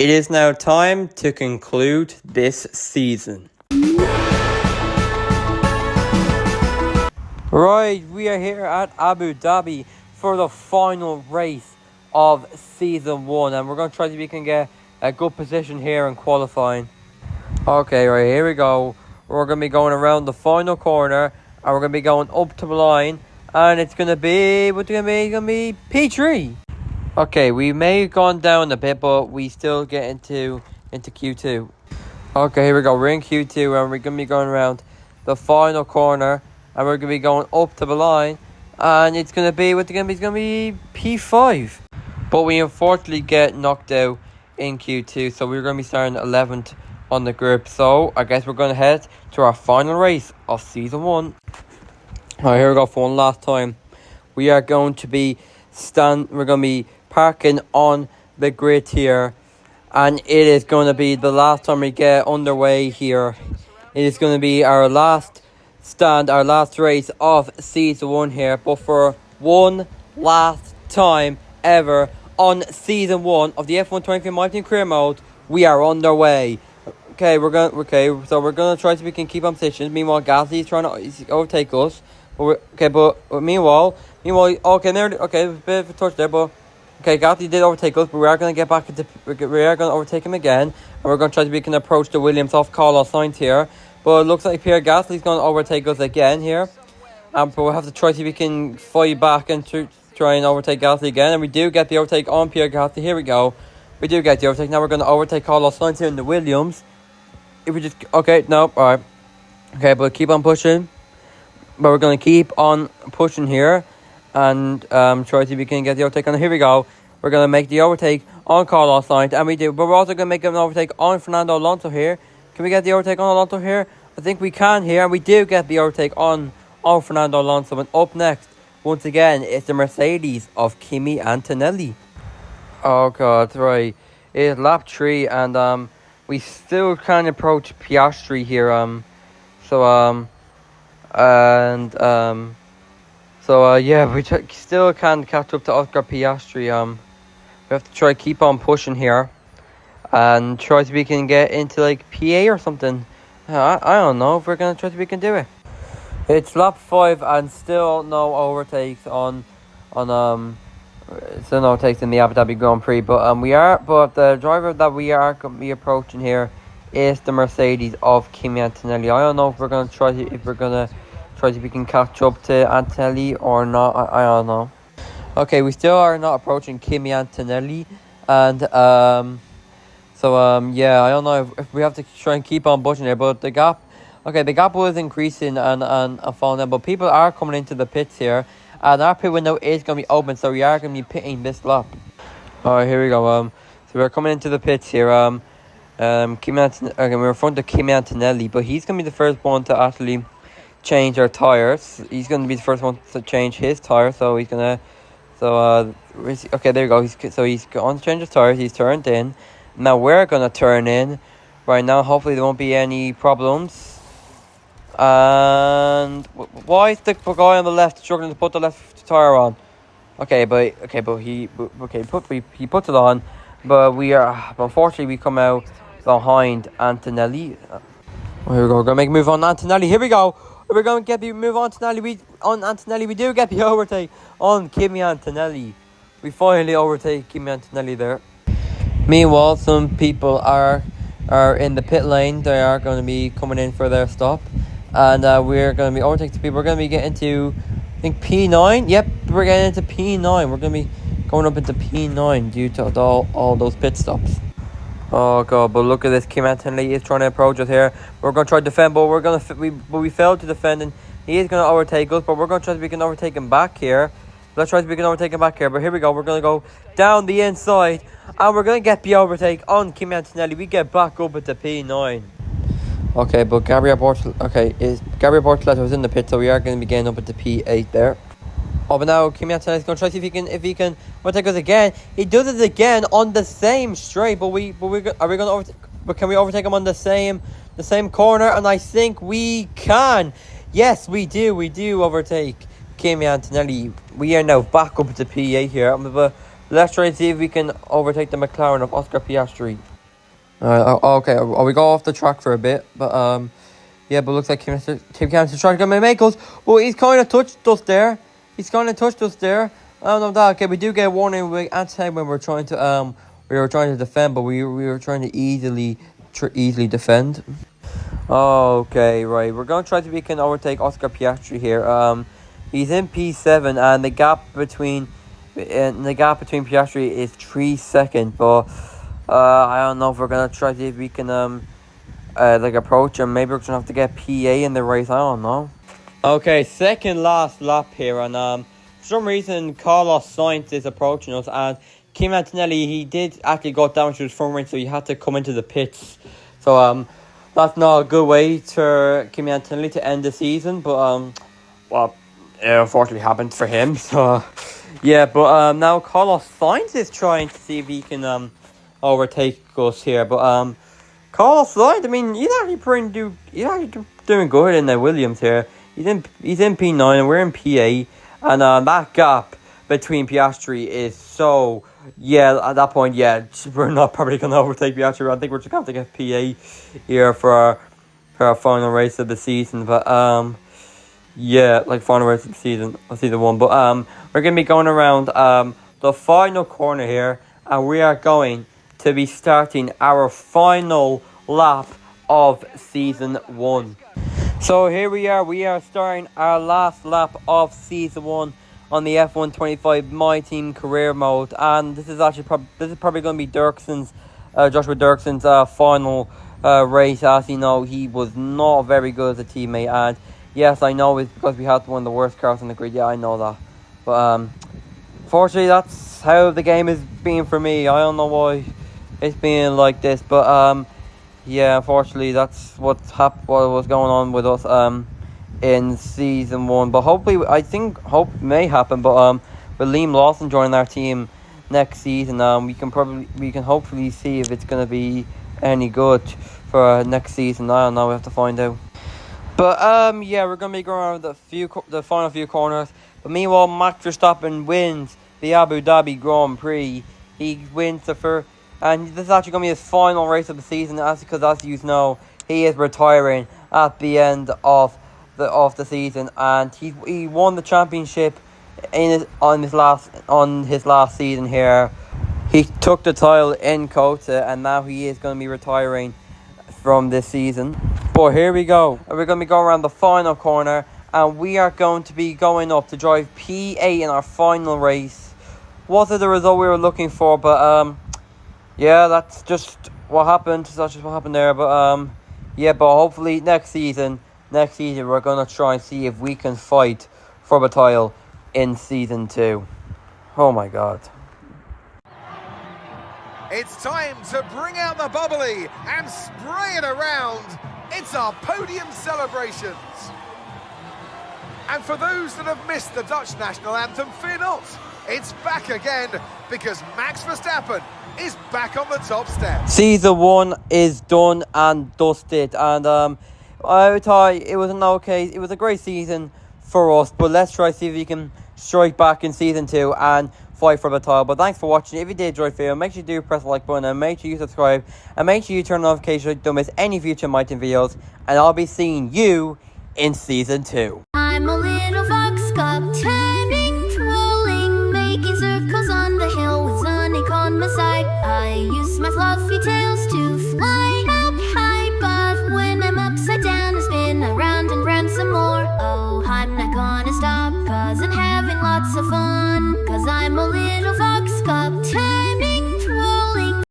It is now time to conclude this season. Right, we are here at Abu Dhabi for the final race of season 1, and we're going to try to see if we can get a good position here in qualifying. Okay, right, here we go. We're going to be going around the final corner, and we're going to be going up to the line, and it's going to be, what's it going to be? It's going to be P3. Okay, we may have gone down a bit, but we still get into Q2. Okay, here we go. We're in Q2, and we're going to be going around the final corner, and we're going to be going up to the line, and it's going to be, what's it going to be? It's going to be P5. But we unfortunately get knocked out in Q2, so we're going to be starting 11th on the group. So I guess we're going to head to our final race of season 1. Alright, here we go for one last time. We are going to be we're going to be parking on the grid here, and it is going to be the last time we get underway here. It is going to be our last stand, our last race of season 1 here, but for one last time ever on season 1 of the F1 23 MyTeam career mode, we are underway. So we're gonna try so we can keep on positions. Meanwhile, Gasly's trying to overtake us. But meanwhile, okay, there, okay, a bit of a touch there, but okay, Gasly did overtake us, but we are gonna get back into, we are gonna overtake him again, and we're gonna try to we can approach the Williams off Carlos Sainz here. But it looks like Pierre Gasly's gonna overtake us again here, but we'll have to try to see if we can fight back and try and overtake Gasly again, and we do get the overtake on Pierre Gasly. Here we go, we do get the overtake. Now we're gonna overtake Carlos Sainz here in the Williams. If we just alright, okay, but keep on pushing. But we're going to keep on pushing here and try to see if we can get the overtake on. Here we go. We're going to make the overtake on Carlos Sainz, and we do. But we're also going to make an overtake on Fernando Alonso here. Can we get the overtake on Alonso here? I think we can here, and we do get the overtake on Fernando Alonso. And up next, once again, it's the Mercedes of Kimi Antonelli. Oh, God, right. It's lap 3, and we still can't approach Piastri here. Yeah, we still can't catch up to Oscar Piastri. We have to try keep on pushing here and try so we can get into like PA or something. I don't know if we're gonna try so we can do it. It's lap 5 and still no overtakes still no overtakes in the Abu Dhabi Grand Prix. But the driver that we are going to be approaching here is the Mercedes of Kimi Antonelli. I don't know if we're gonna try to see if we can catch up to Antonelli or not. I don't know. Okay, we still are not approaching Kimi Antonelli, and yeah, I don't know if we have to try and keep on pushing there, but the gap was increasing and falling down, but people are coming into the pits here, and our pit window is going to be open, so we are going to be pitting this lap. Alright, here we go. So we're coming into the pits here. We're in front of Kimi Antonelli, but he's going to be the first one to actually change our tires. He's going to be the first one to change his tire, so he's going to, okay, there you go. He's going to change his tires. He's turned in. Now we're going to turn in right now. Hopefully there won't be any problems. And why is the guy on the left struggling to put the left tire on? He puts it on, but unfortunately we come out behind Antonelli. Here we go. We're gonna make a move on Antonelli. Here we go. We're gonna get the move on Antonelli. We do get the overtake on Kimi Antonelli. We finally overtake Kimi Antonelli there. Meanwhile, some people are in the pit lane. They are going to be coming in for their stop, and we're going to be overtaking people. We're going to be getting to, I think, P9. Yep, we're getting into P9. We're going to be going up into P9 due to all those pit stops. Oh God! But look at this. Kimi Antonelli is trying to approach us here. We're going to try to defend, but we failed to defend, and he is going to overtake us. But we're going to try to we can overtake him back here. Let's try to we can overtake him back here. But here we go. We're going to go down the inside, and we're going to get the overtake on Kimi Antonelli. We get back up into P9. Okay, but Gabriel Bortoleto was in the pit, so we are going to be getting up into P8 there. Oh, but now Kimi Antonelli is going to try to see if he can overtake us again. He does it again on the same straight, but can we overtake him on the same corner? And I think we can. Yes, we do. We do overtake Kimi Antonelli. We are now back up to P8 here. But let's try and see if we can overtake the McLaren of Oscar Piastri. Okay, we go off the track for a bit, but yeah, but looks like Tim Cameron's trying to get my Michaels. Well, he's kind of touched us there. I don't know that. Okay, we do get a warning with anti when we're trying to defend, but we were trying to easily defend. Okay, right. We're gonna try to we can overtake Oscar Piastri here. He's in P7, and the gap between Piastri is 3 seconds. But I don't know if we're gonna try to see if we can like approach him. Maybe we're gonna have to get PA in the race. I don't know. Okay, second last lap here, and for some reason Carlos Sainz is approaching us, and Kim Antonelli, he did actually go down to his front wing, so he had to come into the pits. So that's not a good way to Kim Antonelli to end the season, but well, it unfortunately happened for him. So yeah, but now Carlos Sainz is trying to see if he can overtake us here, but Carlos Sainz, I mean, he's actually doing good in the Williams here. He's in P9 and we're in PA, and that gap between Piastri is so, yeah, at that point, yeah, we're not probably going to overtake Piastri. I think we're just going to have to get PA here for our final race of the season. But yeah, like final race of the season, I'll see the one. But we're going to be going around the final corner here, and we are going to be starting our final lap of season 1. So here we are starting our last lap of season 1 on the F125 MyTeam career mode, and this is actually probably going to be Joshua Dirkson's final race. As you know, he was not very good as a teammate, and yes, I know it's because we had one of the worst cars on the grid. Yeah, I know that, but fortunately, that's how the game is being for me. I don't know why it's being like this, but yeah, unfortunately, that's what was going on with us in season 1. But hopefully, I think hope may happen. But with Liam Lawson joining our team next season, we can hopefully see if it's gonna be any good for next season. I don't know. We have to find out. But yeah, we're gonna be going around the final few corners. But meanwhile, Max Verstappen wins the Abu Dhabi Grand Prix. He wins the first. And this is actually going to be his final race of the season, because as you know, he is retiring at the end of the season, and he won the championship on his last season here. He took the title in Kota, and now he is going to be retiring from this season. But here we go. We're going to be going around the final corner, and we are going to be going up to drive P8 in our final race. Wasn't the result we were looking for, but yeah, that's just what happened. That's just what happened there. But yeah, but hopefully next season we're gonna try and see if we can fight for the title in season 2. Oh my God! It's time to bring out the bubbly and spray it around. It's our podium celebrations. And for those that have missed the Dutch national anthem, fear not. It's back again, because Max Verstappen is back on the top step. Season 1 is done and dusted, and I thought it was it was a great season for us, but let's try to see if we can strike back in season 2 and fight for the title. But thanks for watching. If you did enjoy the video, make sure you do press the like button, and make sure you subscribe, and make sure you turn on notifications so you don't miss any future MyTeam videos, and I'll be seeing you in season 2. I'm a little fox cub, turning, trolling, making circles on the hill with Sonic on my side. I use my fluffy tails to fly up high, but when I'm upside down I spin around and round some more. Oh, I'm not gonna stop, 'cause I'm having lots of fun.